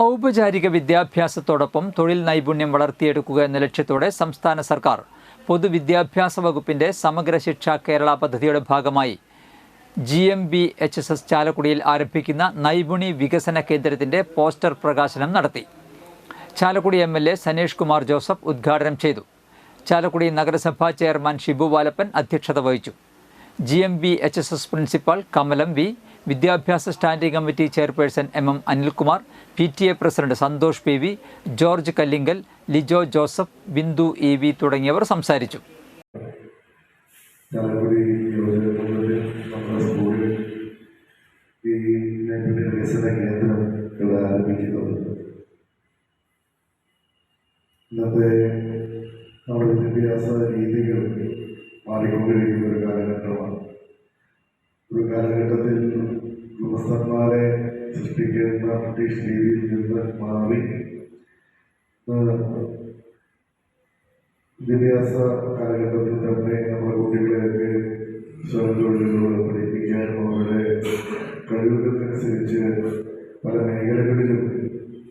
ഔപചാരിക വിദ്യാഭ്യാസത്തോടൊപ്പം തൊഴിൽ നൈപുണ്യം വളർത്തിയെടുക്കുക എന്ന ലക്ഷ്യത്തോടെ സംസ്ഥാന സർക്കാർ പൊതുവിദ്യാഭ്യാസ വകുപ്പിന്റെ സമഗ്ര ശിക്ഷ കേരള പദ്ധതിയുടെ ഭാഗമായി GMBHSS ചാലക്കുടിയിൽ ആരംഭിക്കുന്ന നൈപുണി വികസന കേന്ദ്രത്തിന്റെ പോസ്റ്റർ പ്രകാശനം നടത്തി. ചാലക്കുടി MLA സനീഷ് കുമാർ ജോസഫ് ഉദ്ഘാടനം ചെയ്തു. ചാലക്കുടി നഗരസഭാ ചെയർമാൻ ഷിബു വാലപ്പൻ അധ്യക്ഷത വഹിച്ചു. GMBHSS പ്രിൻസിപ്പൽ കമലം V, വിദ്യാഭ്യാസ standing committee chairperson MM Anilkumar, PTA president Santhosh PV, George Kallinkal, Lijo Joseph, Bindu EV തുടങ്ങിയവർ സംസാരിച്ചു. ഇന്നത്തെ നമ്മുടെ വിദ്യാഭ്യാസ രീതികൾ മാറിക്കൊണ്ടിരിക്കുന്ന ഒരു കാലഘട്ടമാണ്. ഒരു കാലഘട്ടത്തിൽ ഉദ്യോഗസ്ഥന്മാരെ സൃഷ്ടിക്കുന്ന ബ്രിട്ടീഷ് രീതിയിൽ നിന്ന് മാറി വിദ്യാഭ്യാസ കാലഘട്ടത്തിൽ തന്നെ നമ്മുടെ കുട്ടികളെയൊക്കെ സ്വയം തൊഴിലുകൾ പഠിപ്പിക്കാനും അവരുടെ കഴിവുകൾക്കനുസരിച്ച്